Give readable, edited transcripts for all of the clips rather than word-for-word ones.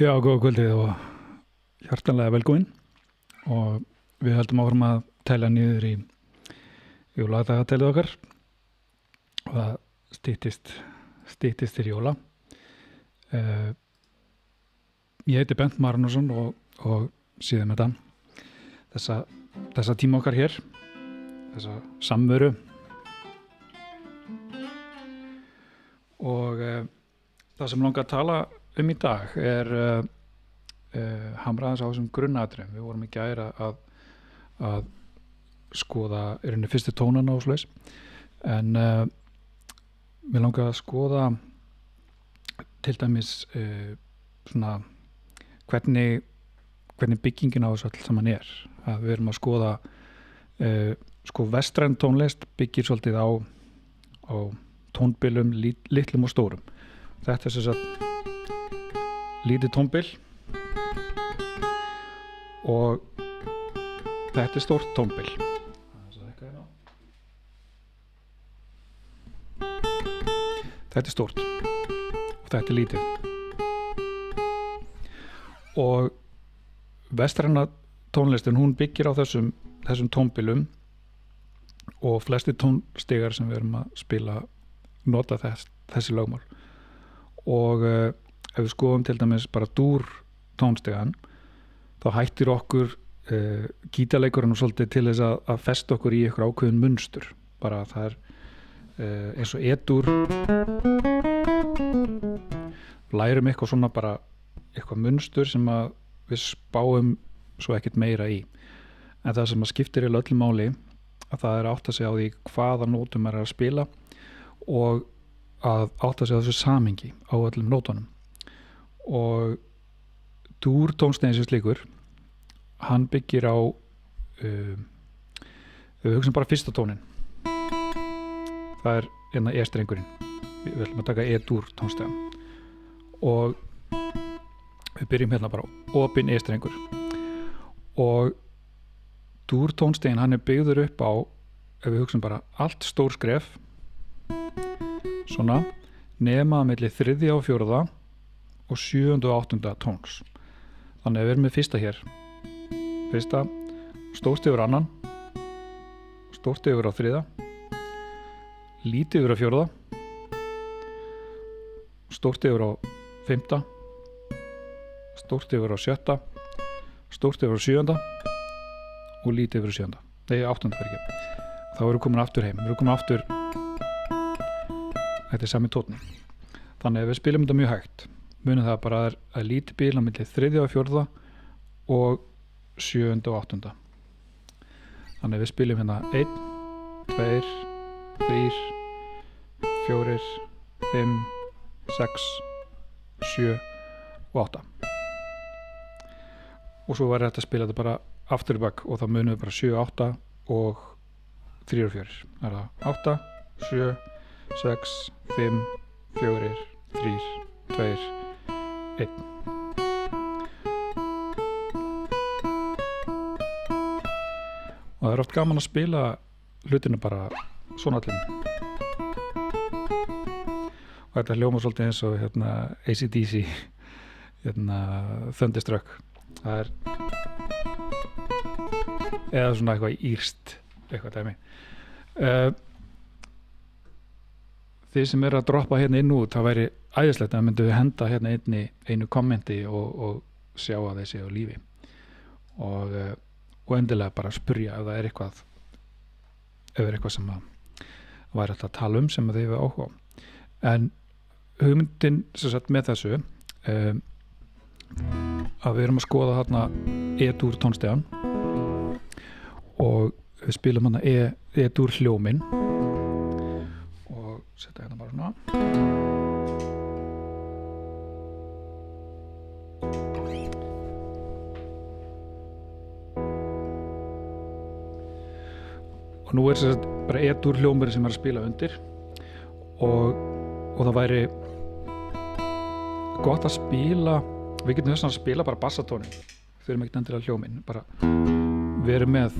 Já, góða kvöldið og hjartanlega velkomin og við höldum áfram að telja niður í jóladagatalið okkar og það styttist til jóla. Ég heiti Bent Marinósson og síðan með þessa tíma okkar hér, þessa samveru og það sem langar að tala í dag hamraðans á þessum grunnatriðum. Við vorum í gær að skoða fyrstu tónana og svoleiðis, en mér langar að skoða til dæmis svona hvernig byggingin á þessu öll saman að við erum að skoða vestræn tónlist byggir svolítið á tónbilum litlum og stórum. Þetta sem sagt lítið tónbil og þetta stórt tónbil. Þetta stórt og þetta lítið. Og vestræna tónlistin, hún byggir á þessum tónbilum og flesti tónstigar sem við erum að spila nota þessi lögmál. Og ef við skoðum til dæmis bara dúr tónstigan, þá hættir okkur gítarleikurinn svolítið til þess að festa okkur í eitthvað ákveðin munstur. Bara það eins og E-dúr, lærum eitthvað svona bara eitthvað munstur sem að við spáum svo ekkert meira í. En það sem að skiptir í öllu máli að það átta sig á því hvaða nótum að spila og að átta sig á þessu samhengi á öllum nótunum. Og dúr tónstiginn sem slíkur, hann byggir á við hugsaum bara fyrsta tónin, það E-strengurinn. Við ætlum að taka E-dúr tónstigann og við byrjum hérna bara opinn E-strengur. Og dúr tónstiginn, hann byggður upp á, ef við hugsaum bara allt stór skref svona, nema milli 3. og 4. og 7. og 8. tóns. Þannig að við erum með fyrsta hér. Fyrsta, stórt yfir annan, stórt yfir á 3., lítið yfir á 4., stórt yfir á 5., stórt yfir á 6., stórt yfir á 7. og lítið yfir á 7. Nei, 8. verkið. Þá erum við komin aftur heim. Við erum komin aftur, þetta sami tónn. Þannig að við spilum þetta mjög hægt. Munum það bara að lítið bil á milli 3. og 4. og 7. og 8. Þannig að við spilum hérna 1, 2, 3, 4, 5, 6, 7 og 8. Og svo var þetta að spila þetta bara aftur í bak og þá munum við bara 7, 8 og 3 og 4. Það er það 8, 7, 6, 5, 4, 3, 2, 1. Og það er oft gaman að spila hlutinu bara svona allir. Og þetta hljómar svolítið eins og AC/DC, Thunderstruck. Það eða svona eitthvað írskt, eitthvað dæmi. Þið sem að droppa hérna inn út, það væri æðislegt að myndu við henda hérna einu kommenti og sjá að þeir séu á lífi og endilega bara spyrja ef það er eitthvað sem að væri alltaf að tala sem að þið hefur áhuga á. En hugmyndin sem sagt með þessu að við erum að skoða hérna E-dúr tónstigann og við spilum hérna E-dúr hljóminn og setja hérna bara svona. Og nú sem sagt bara E-dúr hljómur sem að spila undir og það væri gott að spila, við getum þess að spila bara bassatónin, við erum ekkert endilega hljóminn, bara við erum með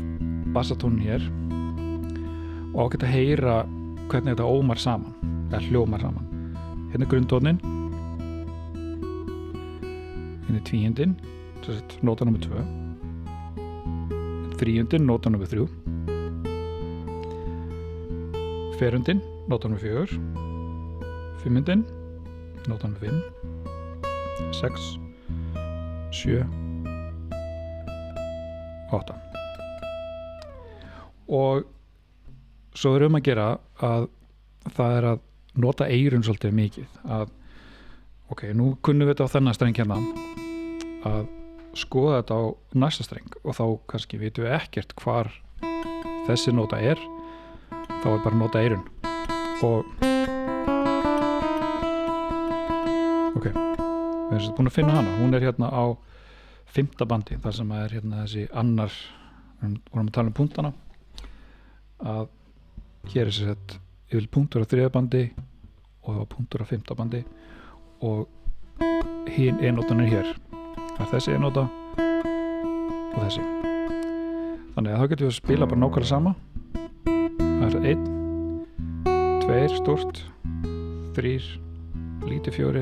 bassatónin hér og ágætt að heyra hvernig þetta ómar saman eða hljómar saman. Hérna er grunntónin, hérna tvíundin, nota nummer 2, þríundin, nota nummer 3, ferundin, nota nummer 4, fimmundin, nota nummer 5, 6, 7, 8. Og svo að gera að það að nota eyrun svolítið mikið, að ok, nú kunnum við þetta á þennan streng hérna, að skoða þetta á næsta streng og þá kannski vitum við ekkert hvar þessi nota þá bara nota eyrun og ok, við erum búin að finna hana, hún hérna á 5. bandi, þar sem hérna þessi annar, við vorum að tala um punktana, að hér sér sett yfir punktur á 3. bandi og það var punktur á 5. bandi og hinn notan hér, það þessi nota og þessi, þannig að þá getum við að spila bara nákvæmlega sama. Það 1, 2 stórt, 3 lítið 4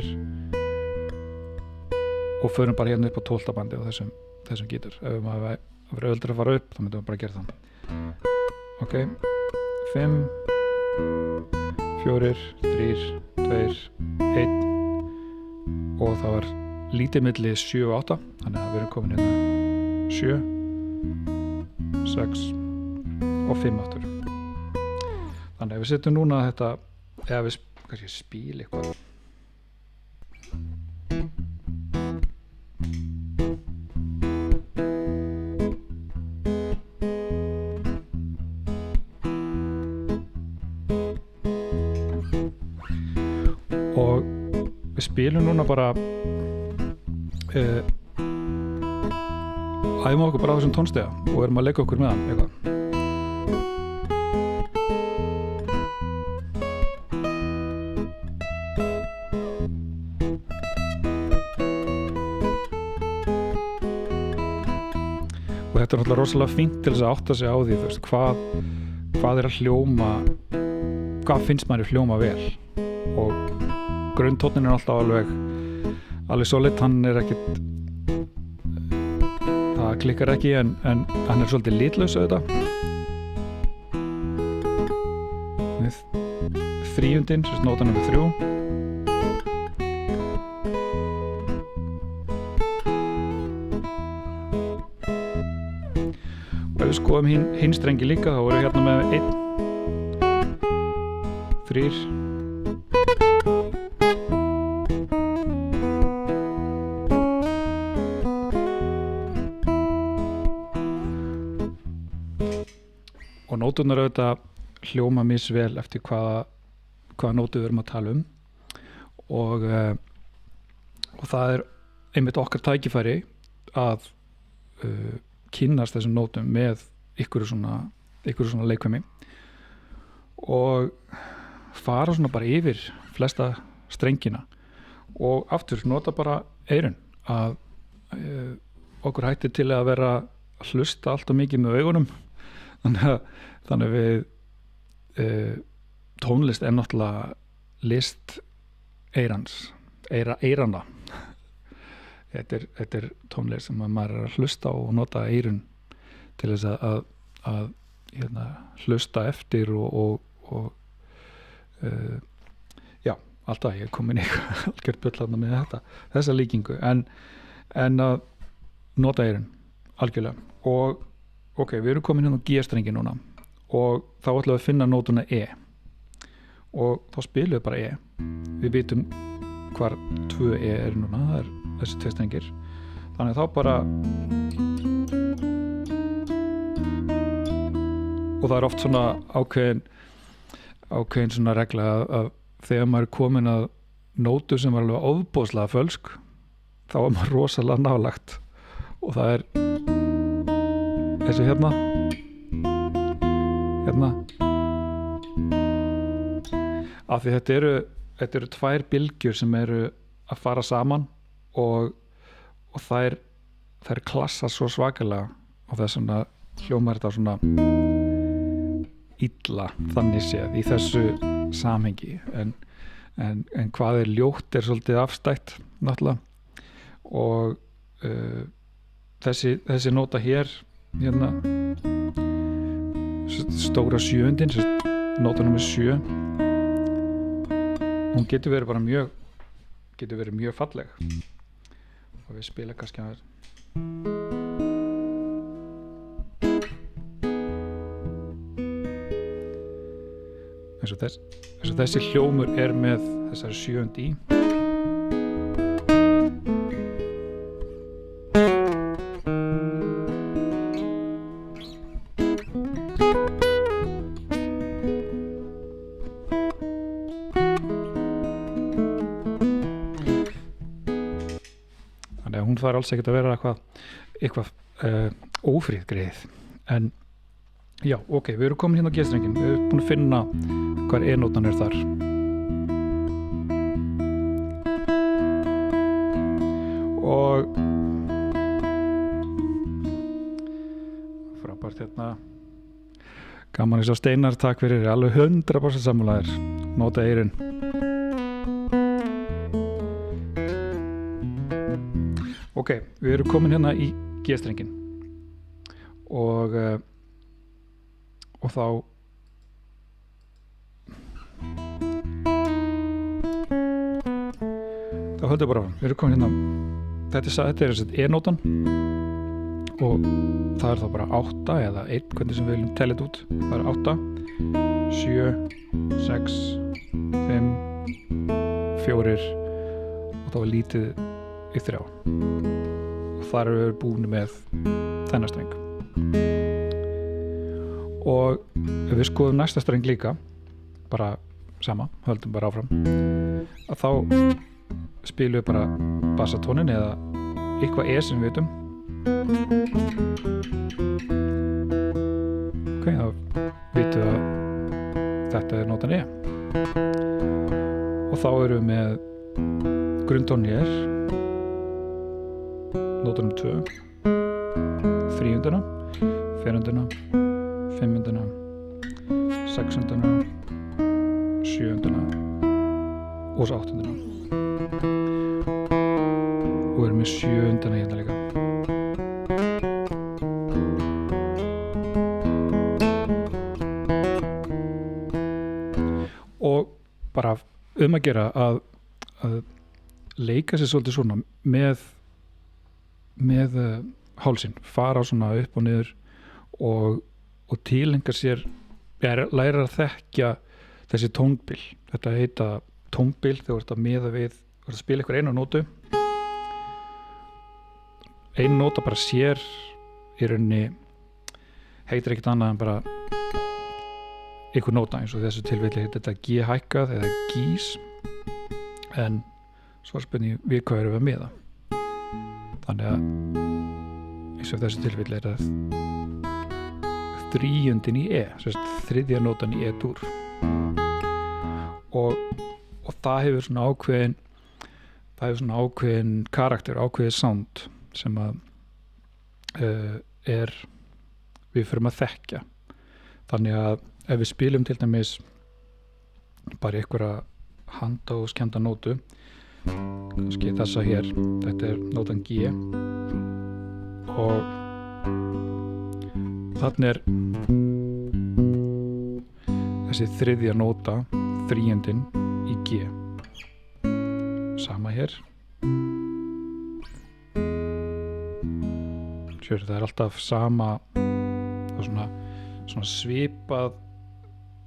og förum bara hérna upp á 12. bandi á þessum gítar. Ef maður verður öðuldur að fara upp þá myndum við bara gera það. Ok, 5 4 3 2 1 og það var lítið milli 7 og 8, þannig að við erum komin hérna 7 6 og 5 aftur. Þannig að við setjum núna þetta, eða við kannski spila eitthvað. Og við spilum núna bara æfum okkur bara á þessum tónstiga og erum að leika okkur með hann eitthvað. Og þetta er náttúrulega rosalega fínt til þess að átta sig á því, þú veist, hvað að hljóma, hvað finnst maður hljóma vel, og grunntónnin alltaf alveg solid, hann ekkert, það klikkar ekki en hann svolítið litlaus auðvitað. Þríundin, nota nummer 3, og ef við skoðum hinn strengi líka, þá vorum við hérna með 1 3 og nóturnar auðvitað hljóma misvel eftir hvaða nótu við erum að tala um, og það einmitt okkar tækifæri að kynnast þessum nótum með ykkur svona leikfimi og fara svona bara yfir flesta strengina og aftur nota bara eyrun, að okkur hættir til að vera að hlusta allt og mikið með augunum. Þannig við tónlist náttúrulega list eyrana. Þetta tónlist sem maður að hlusta og nota eyrun til þess að hlusta eftir og já, alltaf ég kom inn í algjört bull með þessa líkingu, en að nota eyrun algjörlega. Og ok, við erum komin hérna á G-strengi núna og þá ætlum við að finna nótuna E og þá spilum við bara E. Við vitum hvar 2 E núna, það þessi 2 strengir, þannig þá bara, og það oft svona ákveðin svona regla að þegar maður er komin að nótu sem var alveg ofboðslega fölsk, þá er maður rosalega nálagt, og það þessi hérna af því þetta eru 2 bylgjur sem eru að fara saman og þær klassa svo svakalega og þess vegna hljómar þetta svona illa þannig séð í þessu samhengi, en hvað ljótt svolítið afstætt náttúrulega, og þessi nota hér hérna stóra sjöundin, nota nummer 7, hún getur verið mjög falleg og við spila kannski aðeins eins og þessi hljómur er með þessari 7 í þannig að hún þarf alls ekkert að vera eitthvað ófríðgreið. En já, ok, við erum komin hérna á G-strenginn, við erum búin að finna hvar E-nótan er þar. Og frábært hérna, gaman að sjá Steinar, takk fyrir, alveg 100% sammálaðir, nota eyrun. Ok, við erum komin hérna í G-strenginn og þá höldum við bara áfram. Við erum komin hérna, þetta er E-nótan og það er þá bara 8 eða 1, hvernig sem við viljum telja þetta út. Það er 8, 7, 6, 5, 4 og þá er lítið í 3 og þar erum við búin með þennan streng. Og ef við skoðum næsta streng líka, bara sama, höldum bara áfram, að þá spilum við bara bassatónin eða eitthvað sem við vitum. Ok, þá vitum við að þetta er nótan E. Og þá erum við með grunntónin hér, nótanum 2, 3-undina, 4-undina, 5-undina, 6-undina, 7-undina og 8-undina. Og við erum með 7-undina hérna líka. Og bara að gera að leika sér svolítið svona með hálsinn, fara svona upp og niður og tilenga sér, læra að þekkja þessi tónbil. Þetta heita tónbil þegar þú ert að miða við, þú ert að spila ykkur einu nótu. Einu nóta bara sér í rauninni heitir ekkert annað en bara ykkur nóta, eins og þessu tilfelli heitir þetta G-hækkað eða gís, en svo er spurning við hvað erum við að miða. Þannig að eins og þessu tilfelli er það 3-undin í E, þriðja nótan í E-dúr og það hefur svona ákveðin karakter, ákveðið sound sem að við förum að þekkja. Þannig að ef við spilum til dæmis bara einhverja handahófskennda nótu, kannski þessa hér, þetta er nótan G og þannig er þessi þriðja nóta, 3-undin í G. Sama hér. Sér, það er alltaf sama, það er svona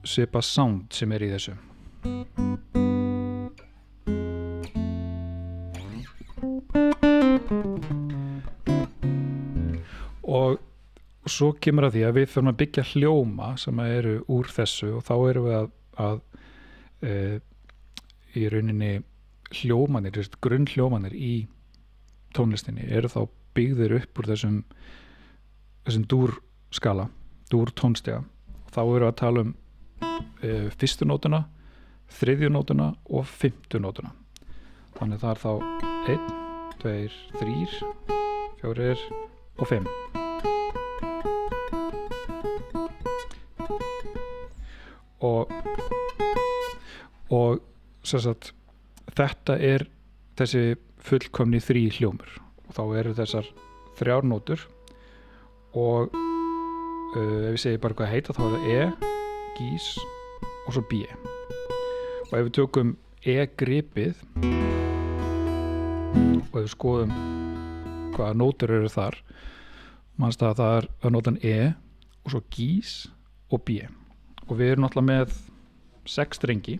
svipað sound sem er í þessu. Og svo kemur að því að við þurfum að byggja hljóma sem eru úr þessu og þá erum við að í rauninni hljómanir, grunnhljómanir í tónlistinni eru þá byggðir upp úr þessum dúrskala, dúrtónstiga. Þá erum við að tala um fyrstu nótuna, þriðju nótuna og 5. nótuna. Þannig það er þá 1, 2, 3, 4 og 5. Og sem sagt, þetta er þessi fullkomni þríhljómur og þá eru þessar 3 nótur og ef ég segi bara hvað heita þá er það E, gís og svo B og ef við tökum E-gripið og ef við skoðum hvaða nótur eru þar manst að það er nótan E og svo gís og B og við erum náttúrulega með 6 strengi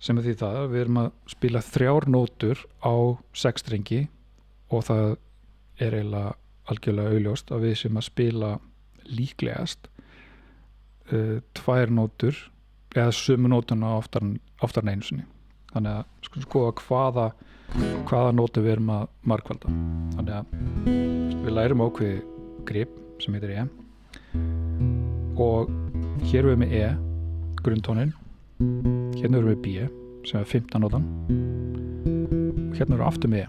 sem því það við erum að spila 3 nótur á 6 strengi og það er eiginlega algjörlega augljóst að við sem að spila líklegast 2 nótur eða sömu nótuna oftar en einu sinni þannig að sko skoða hvaða nótu við erum að margfalda þannig að við lærum ákveði grip sem heitir E og hér erum við með E grunntónin hérna erum við B sem er 15 nótan og hérna erum við aftur með E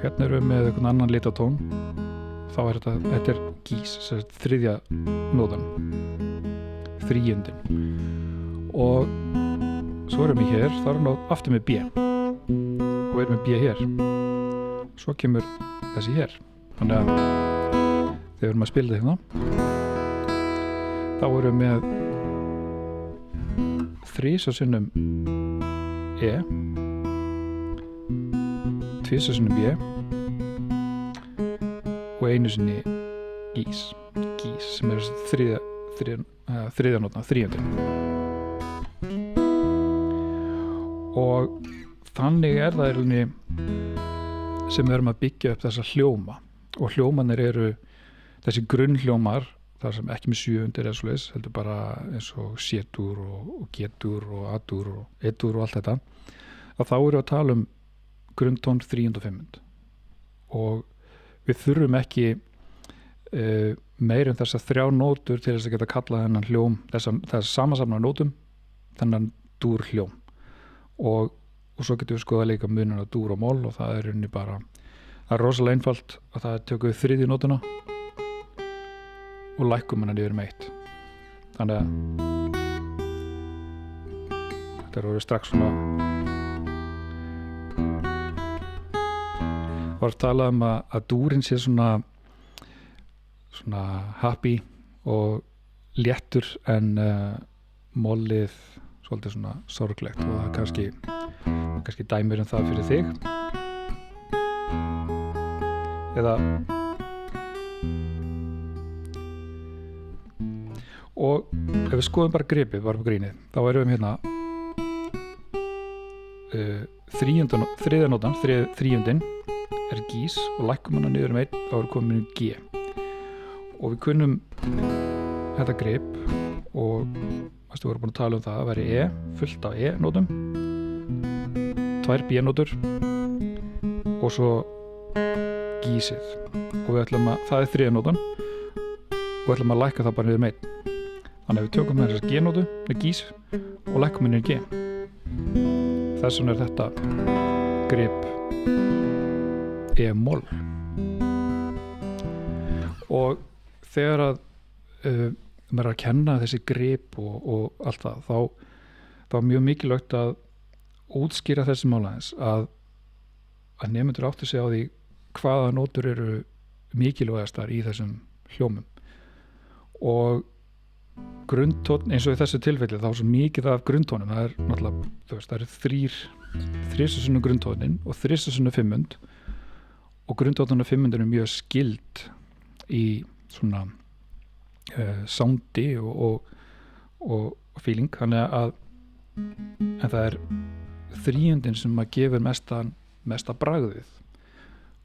hérna erum við með einhvern annan litatón þá er þetta er gís sem er 3. nótan þríundin og svo erum við hér þá erum við aftur með B og við erum með B hér svo kemur þessi hér þannig að þegar við erum að spila þetta þá erum við með 3 sinnum E 2 sinnum B og 1 sinni gís sem er þriðja nótna, þríundin og þannig er það sem við erum að byggja upp þessa hljóma og hljómanir eru þessi grunnhljómar þar sem ekki með 7 undir eða svoleiðis heldur bara eins og C-dúr og G-dúr og A-dúr og E-dúr og allt þetta að þá erum við að tala grunntón 3. og 5. og við þurfum ekki meir en þessar 3 nótur til þess að geta kallað þennan hljóm þessar samansafna nótum þennan dúrhljóm og svo getum við skoða líka muninn á dúr og moll og það er unni bara það er rosalega einfalt að það tökum við 3. nótuna og lækkum hana niður með 1 þannig að þetta er orðið strax svona var að tala að dúrin sé svona happy og léttur en mollið svolítið svona sorglegt og það kannski dæmir það fyrir þig eða og ef við skoðum bara gripið bara på grínið þá erum við hérna 3. nótan þríundin er gís og lækkum hana niður með 1 þá er komin G og við kunnum þetta grip og við vorum búin að tala það að væri E fullt af E-nótum 2 B-nótur og svo gísið og við ætlum að það er 3. nótan og við ætlum að lækka það bara niður með 1 þannig að við tökum þessar G-nótu með gís og lækkum henni G þess vegna er þetta grip E-moll og þegar að maður er að kenna þessi grip og allt það þá er mjög mikilvægt að útskýra þessi mál aðeins að nemendur áttu sig á því hvaða nótur eru mikilvægastar í þessum hljómum og grunntónn eins og í þessu tilfelli þá er svo mikið af grunntónum það er náttúrulega það eru 3 sinnum grunntónnin og 3 sinnum 5. og grunntónnin 5. er mjög skild í svona soundi og feeling þannig að en það er þríundin sem að gefur mesta bragðið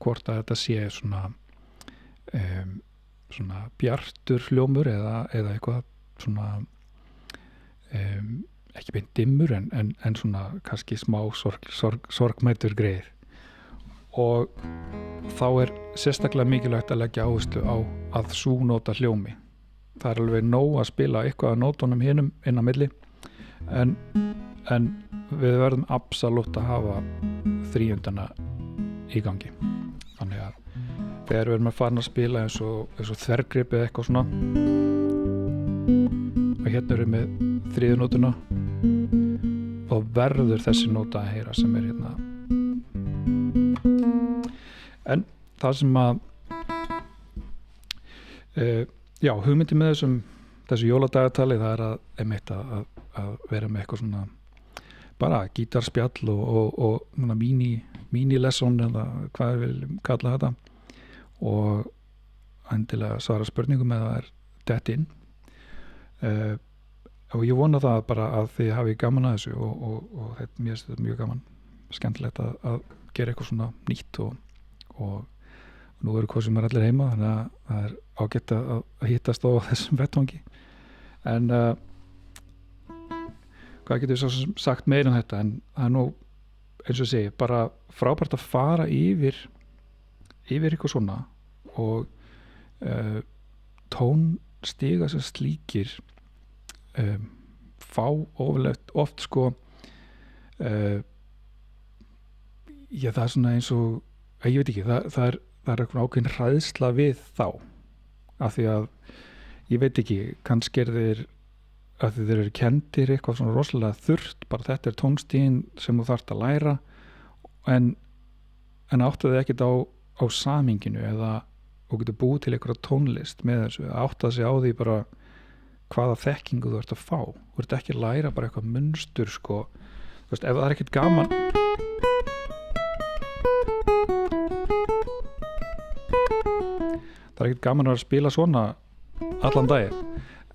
hvort að þetta sé svona bjartur hljómur eða eitthvað svona ekki beint dimmur en svona kannski smá sorgmætur greið og þá er sérstaklega mikilvægt að leggja áherslu á að sú nóta hljómi það er alveg nóg að spila eitthvað að nótunum hinum inn á milli en við verðum absolutt að hafa þríundana í gangi þannig að þegar við erum að fara að spila eins og þvergrip eða eitthvað svona og hérna erum við með 3. nótuna þá verður þessi nóta að heyra sem er hérna. En það sem að já, hugmyndi með þessu jóladagatali, það er að einmitt að vera með eitthvað svona bara gítarspjall og mini lesson eða hvað við viljum kalla þetta, og endilega svara spurningum eða það er dett inn, og ég vona það bara að þið hafi gaman að þessu og mér finnst þetta mjög gaman, skemmtilegt að gera eitthvað svona nýtt og nú eru hvað sem er allir heima, þannig að það er ágætt að hittast á þessum vettvangi. En hvað getur við svo sagt meira um þetta, en það er nú eins og segi, bara frábært að fara yfir eitthvað svona, og tónstiga sem slíkir fá oft sko já, það er svona eins og ég veit ekki, það er eitthvað ákveðin hræðsla við þá, af því að ég veit ekki, kannski er þeir að þeir eru kendir eitthvað svona rosalega þurrt, bara þetta er tónstigin sem þú þarft að læra, en áttu þið ekkert á samhenginu, eða þú getur búið til einhverja tónlist með þessu, áttu að segja á því bara hvaða þekkingu þú ert að fá, þú ert ekki að læra bara eitthvað munstur sko, þú veist, ef það er ekkert gaman það er ekkert gaman að spila svona allan daginn,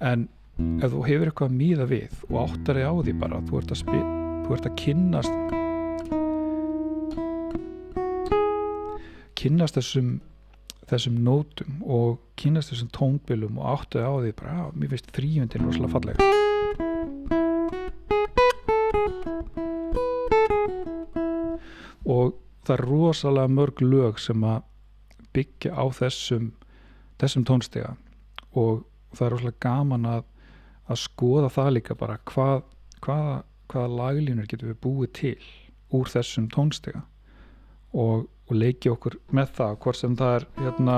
en ef þú hefur eitthvað að míða við og áttar þig á því bara, þú ert að kynnast þessum nótum og kynnast þessum tónbilum og áttar þig á því bara, mér finnst þríundin rosalega fallega, og það er rosalega mörg lög sem að byggja á þessum tónstiga, og það er rosalega gaman að skoða það líka bara hvaða laglínur getum við búið til úr þessum tónstiga og leiki okkur með það, hvort sem það er hérna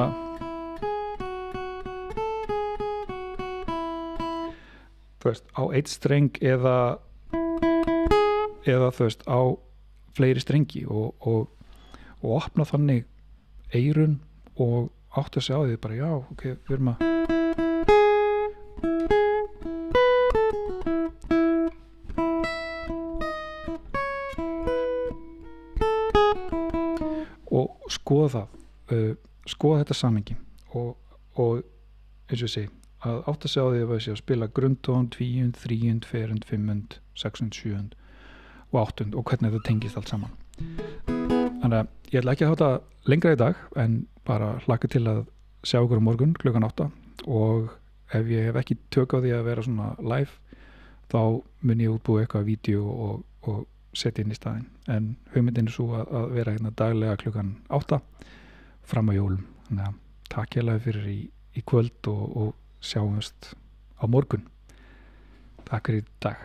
þú veist, á eitt streng eða þú veist, á fleiri strengi og opna þannig eyrun og átt að sjá því bara, já, ok, við erum að og skoða þetta samhengi og eins og ég segi, að átt að sjá því að við séum að spila grundtón, tvíund, þríund, ferund, fimmund, sexund, sjöund og áttund og hvernig þetta tengist allt saman. Þannig að ég ætla ekki að hafa þetta lengra í dag, en bara hlakka til að sjá ykkur á morgun klukkan 8, og ef ég hef ekki tök á því að vera svona live, þá mun ég útbúið eitthvað vídeo og setja inn í staðinn, en hugmyndin er svo að vera hérna daglega klukkan 8 fram á jólum. Þannig að takk hérlega fyrir í kvöld og sjáumst á morgun. Takk fyrir í dag.